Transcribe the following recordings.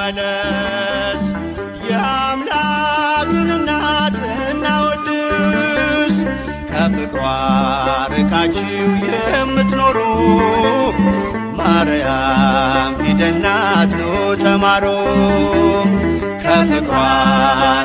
እንመለስ። የአምላክን እናት እናወድስ። ከፍቅሯ ርቃችሁ የምትኖሩ ማርያም ፊደል ናት ኑ ተማሩ። ከፍቅሯ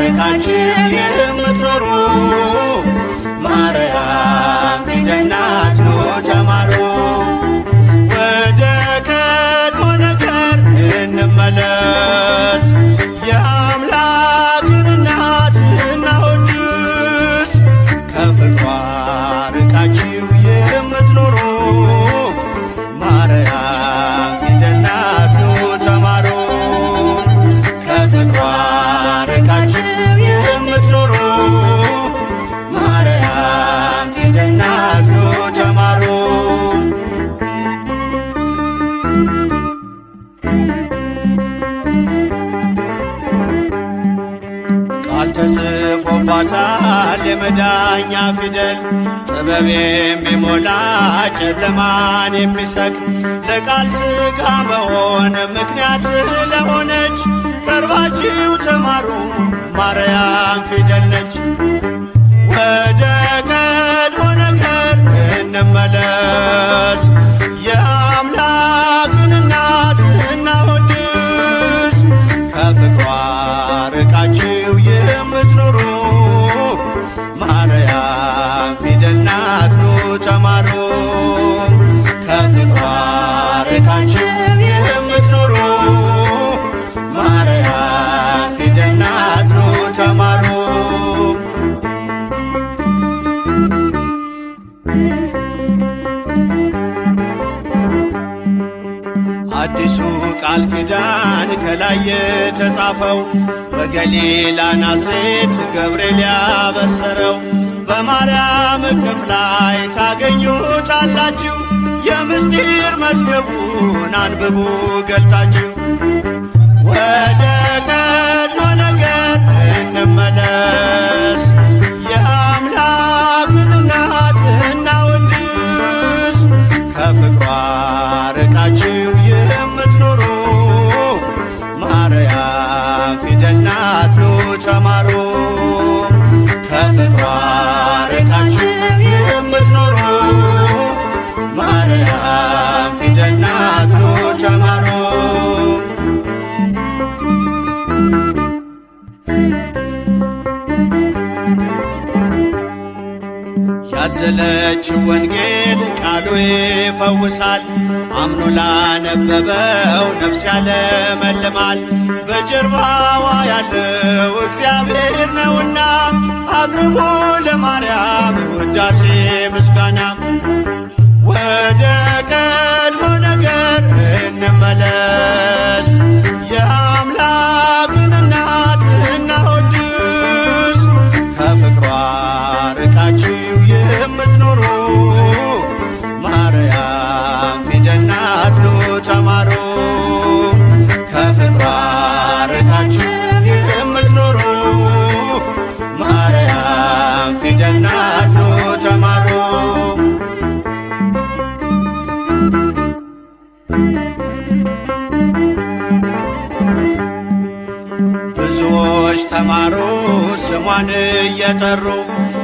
ርቃችሁ የምትኖሩ ማርያም ፊደል ናት ኑ ተማሩ። ወደ ቀድሞ ነገር እንመለስ። የአምላክን እናት እናወድስ። ከፍቅሯ ርቃችሁ የምትኖሩ ማርያም ፊደል ናት ኑ ተማሩ። ከፍቅሯ ርቃችሁ የምትኖሩ ማርያም ፊደል ናት ኑ ተማሩ። ቃል ተጽፎባታል የመዳኛ ፊደል፣ ጥበብ የሚሞላ ጨለማን የሚሰቅ ለቃል ሥጋ መሆን ምክንያት ስለሆነች ቀርባችሁ ተማሩ ማርያም ፊደል ነች። ወደ ቀድሞ ነገር እንመለስ። የአምላክን እናት እናወድስ። ከፍቅሯ ርቃችሁ የምትኖሩ ማርያም ፊደል ናት ኑ ተማሩ። ከፍቅሯ ርቃችሁ የምትኖሩ ማርያም ፊደል ናት ኑ ተማሩ። አዲሱ ቃል ኪዳን ከላይ የተጻፈው በገሊላ ናዝሬት ገብርኤል ያበሰረው በማርያም እቅፍ ላይ ታገኙታላችሁ። የምስጢር መዝገቡን አንብቡ ገልጣችሁ። ወደ ቀድሞ ነገር እንመለስ። የአምላክን እናት እናወድስ። ከፍቅሯ ርቃችሁ የምትኖሩ ማርያም ፊደል ናት ኑ ተማሩ። ከፍቅሯ ርቃችሁ የምትኖሩ ማርያም ፊደል ናት ኑ ተማሩ። ያዘለችው ወንጌል ቃሉ ይፈውሳል። አምኖ ላነበበው ነፍስ ያለመልማል። በጀርባዋ ያለው እግዚአብሔር ነውና አቅርቡ ለማርያም ውዳሴ ምስጋና። ወደ ቀድሞ ነገር እንመለስ። የአምላክን እናት እናወድስ። ከፍቅሯ ርቃችሁ የምትኖሩ ማርያም ፊደል ናት ኑ ተማሩ። ከፍቅሯ ርቃችሁ የምትኖሩ ማርያም ፊደል ናት ኑ ተማሩ። ብዙዎች ተማሩ ስሟን እየጠሩ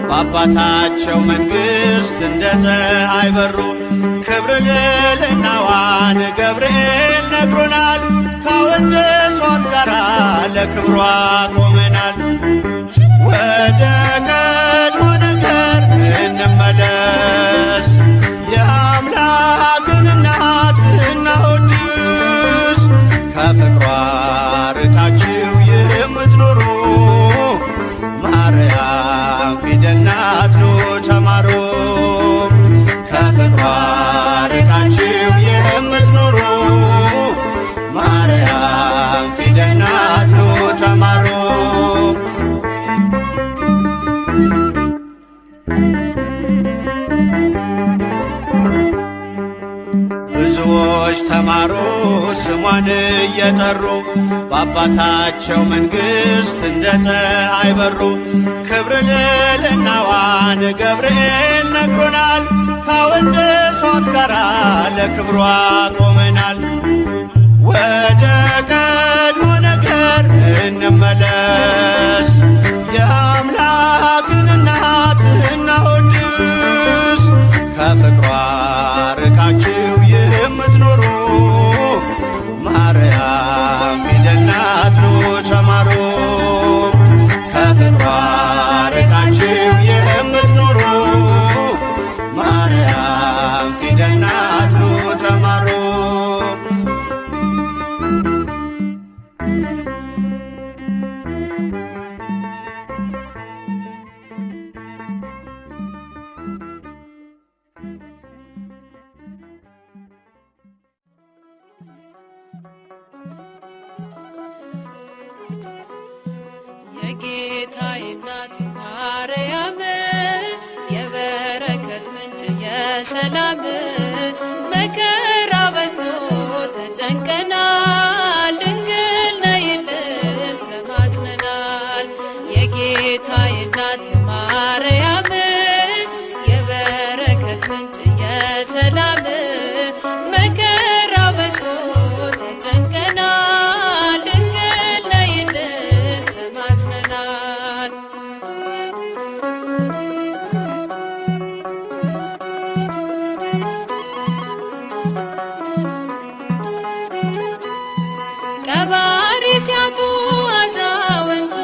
በአባታቸው መንግሥት እንደ ፀሐይ በሩ። ክብር ልዕልናዋን ገብርኤል ነግሮናል። ካወደሷት ጋራ ለክብሯ ቆመናል። ወደ ቀድሞ ነገር እንመለስ። የአምላክን እናት እናወድስ። ከፍቅሯ ርቃችሁ የምትኖሩ ማርያም ፊደል ናት ኑ ተማሩ። ከፍቅሯ ርቃችሁ የምትኖሩ ማርያም ፊደል ናት ኑ ተማሩ። ብዙዎች ተማሩ ስሟን እየጠሩ በአባታቸው መንግሥት እንደ ፀሐይ በሩ። ክብር ልዕልናዋን ገብርኤል ነግሮናል። ካወደሷት ጋራ ለክብሯ ቆመናል። ወደ ቀድሞ ተመለስ የአምላክን እናት እናወድስ ከፍቅሯ ርቃችሁ የምትኖሩ ማርያም ፊደል ናት ኑ ተማሩ ከፍቅሯ ርቃችሁ የምትኖሩ ማርያም ፊደል ናት ኑ ተማሩ የጌታዬ እናት ማርያም የበረከት ምንጭ የሰላም መከራ በዝቶ ተጨንቀናል ድንግል ነይልን ተማጽነናል የጌታዬ እናት ማርያም የበረከት ምንጭ የሰላም መከራ በዝቶ ተጨንቀናል ድንግል ነይልን ተማጽነናል ቀባሪ ሲያጡ አዛውንቱ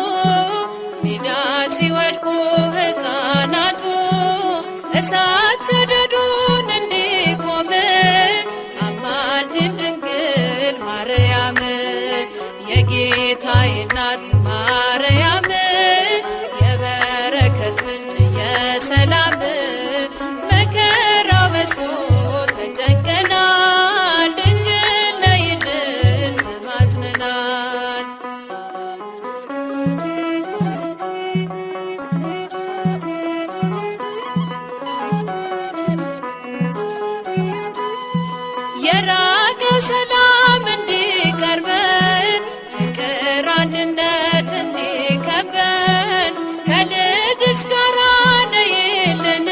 ሜዳ ሲወድቁ ሕፃናቱ እሳት ሰደዱን እንዲቆም አማልጅን ድንግል ማርያም የጌታዬ እናት ማርያም የበረከት ምንጭ የሰላም መከራ በዝቶ ተጨንቀናል ድንግል ነይልን ተማጽነናል የራቀ ሰላም እንዲቀርበን ፍቅር አንድነት እንዲከበን ከልጅሽ ጋር ነይልን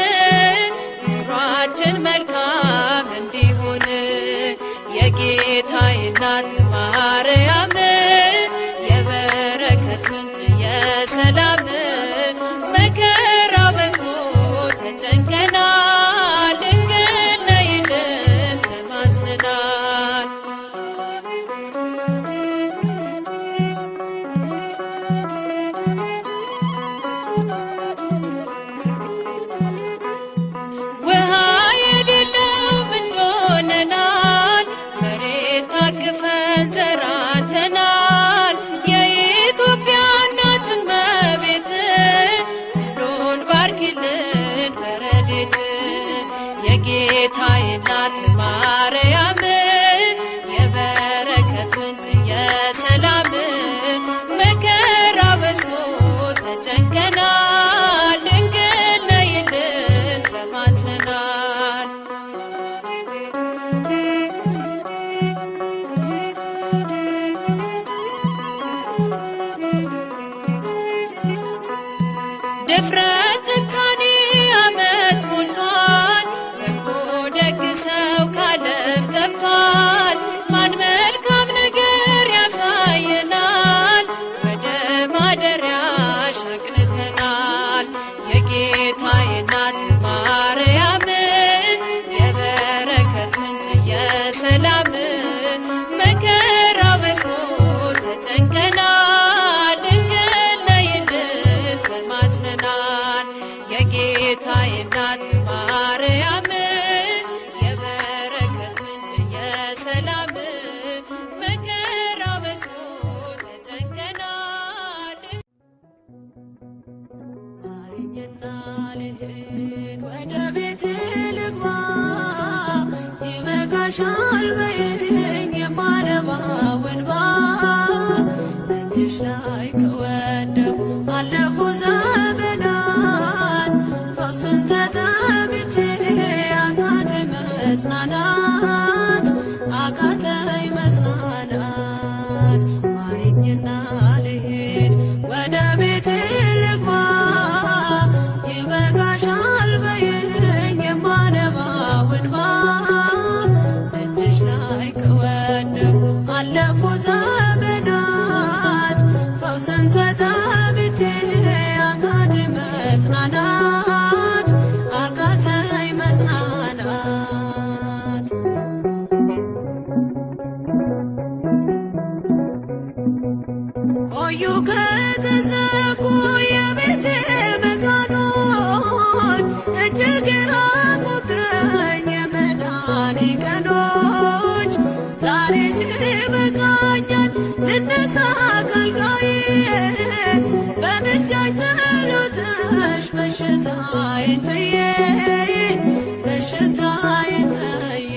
ኑሯችን መልካም እንዲሆን የጌታዬ እናት ማርያም የበረከት ምንጭ የሰላም መከራ በዝቶ ተጨንቀናል ድንግል ነይልን ተማጽነናል ውሃ የሌለው ምንጭ ሆነናል መሬት ታቅፈን ዘራተናል የኢትዮጵያ እናት እመቤት ሁሉን ባርኪልን በረድኤት የጌታዬ እናት ማርያም የበረከት ምንጭ የሰላም መከራ በዝቶ ተጨንቀናል ድንግል ነይልን ተማጽነናል ድፍረት ጭካኔ ዓመት ሞልቷል በጎ ደግ ሰው ካለም ጠፍቷል ማን መልካም ነገር ያሳየናል ወደ ማደሪያሽ አቅንተናል የጌታዬ እናት ማርያም የበረከት ምንጭ የሰላም መከራ በዝቶ ተጨንቀናል ድንግል ነይልን ተማጽነናል የጌታዬ እናት ማርያም የበረከት ምንጭ የሰላም መከራ በዝቶ ተጨንቀናል ማረኝና ልሂድ ወደ ቤት ልግባ ይበቃሻል በይኝ የማነባው እንባ እጅሽ ላይ ከወደቁ አለፉ ዘመናት ፈውስን ተጠምቼ አቃተኝ መጽናናት አቃተኝ መጽናናት ማረኝና ልሂድ ወደ ቤት ልግባ ይበቃሻል በይኝ የማነባው እንባ እጅሽ ላይ ከወደቁ አለፉ ዘመናት ፈውስን እጅግ ራቁብኝ የመዳኔ ቀኖች ዛሬ ሲበቃኛል ልነሳ ከአልጋዬ በምልጃሽ ጸሎትሽ በሽታዬን ጥዬ በሽታዬን ጥዬ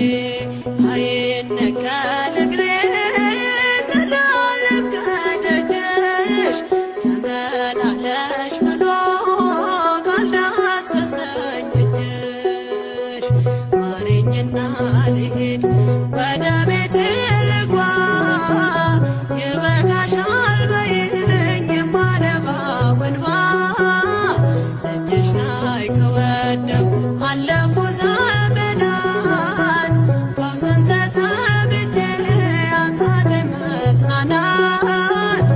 አይነቀል እግሬ ዘላለም ከደጅሽ ተመላለሽ ብሎ ካልዳሰሰኝ እጅሽ ማረኝና ልሂድ ወደ ቤቴ ልግባ ይበቃሻል በይኝ የማነባው እንባ እጅሽ ላይ ከወደኩ አለፉ ዘመናት ፈውስን ተጠምቼ አቃተኝ መጽናናት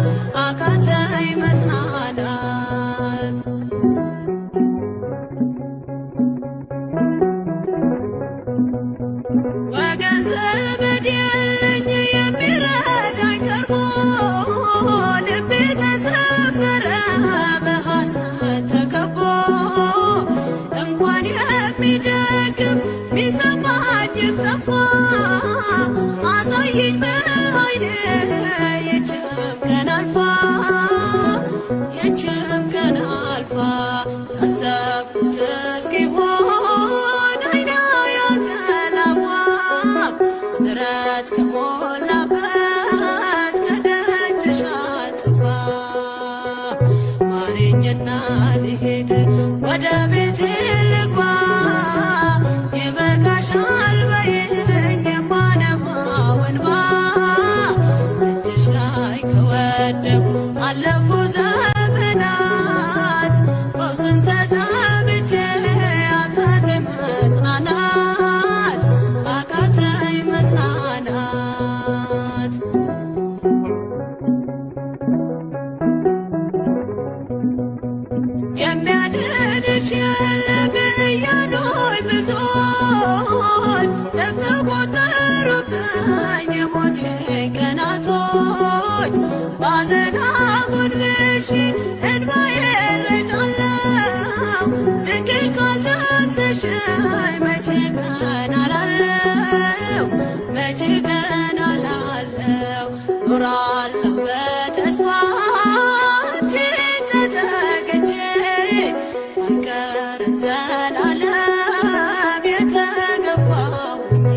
አቃተኝ መጽናናት ወገን ዘመድ የለኝ የሚረዳኝ ቀርቦ ልቤ ተሰበረ በሐዘን ተከቦ እንኳን የሚደግፍ ቢሰማኝም ጠፋ አሳየኝ በዓይኔ ይህችም ቀን አልፋ ይህችም ቀን አልፋ ያሰብኩት እስኪሆን አይኔ ያንቀላፋ ምሕረት ከሞላበት ከደጅሽ አልጠፋ ማረኝና ልሂድ ወደ ቤቴ ልግባ ይበቃሻል በይኝ የማነባው እንባ እጅሽ ላይ ከወደኩ አለፉ ዘመናት ፈውስን ተጠምቼ አቃተኝ መጽናናት አቃተኝ መጽናናት የሚያድንሽ የለም እያሉኝ ብዙዎች ተቆጠሩብኝ የሞቴ ቀናቶች ባዘን አጎንብሼ እንባዬን ረጫለሁ ድንግል ካልዳሰሽኝ መቼ ቀን አላለሁ መቼ ቀን አላለሁ ኖራለሁ በተስፋ አንቺን ተጠግቼ አልቀርም ዘላለም የተገባሁኝ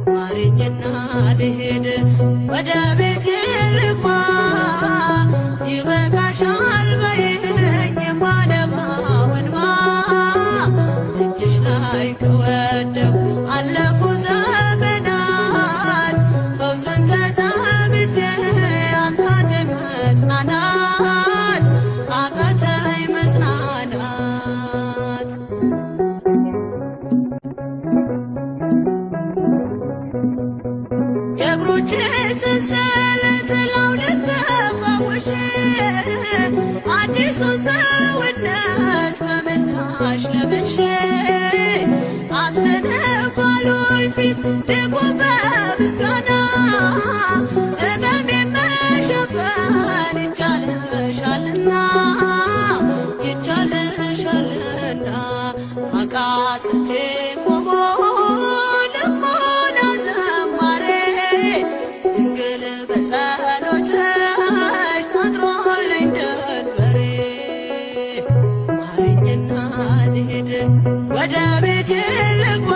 ማረኝና ልሂድ ወደ ቤቴ ልግባ ይበቃሻል በይኝ የማነባው እንባ እጅሽ ላይ ከወደኩ አለፉ ዘመናት ፈውስን ተጠምቼ አቃተኝ መጽናናት አቃተኝ መጽናናት የእግሮቼ ሰንሰለት ላውልቅ ተፈውሼ አዲሱን ሰውነት በምልጃሽ ለብሼ አትነነብ ባሉኝ ፊት ልቁም በምስጋና ሕመሜን መሸፈን ይቻልሻልና ይቻልሻልና አቃስቴ ቆሞ ልሞላ ዘማሬ ድንግል በጸሎትሽ ታጥሮልኝ ደንበሬ ማረኝና ልሂድ ወደ ቤቴ ልግባ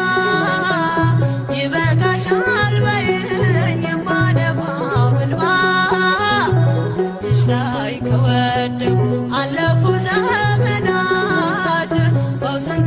ይበቃሻል በይኝ የማነባው እንባ እጅሽ ላይ ከወደኩ አለፉ ዘመናት ፈውስን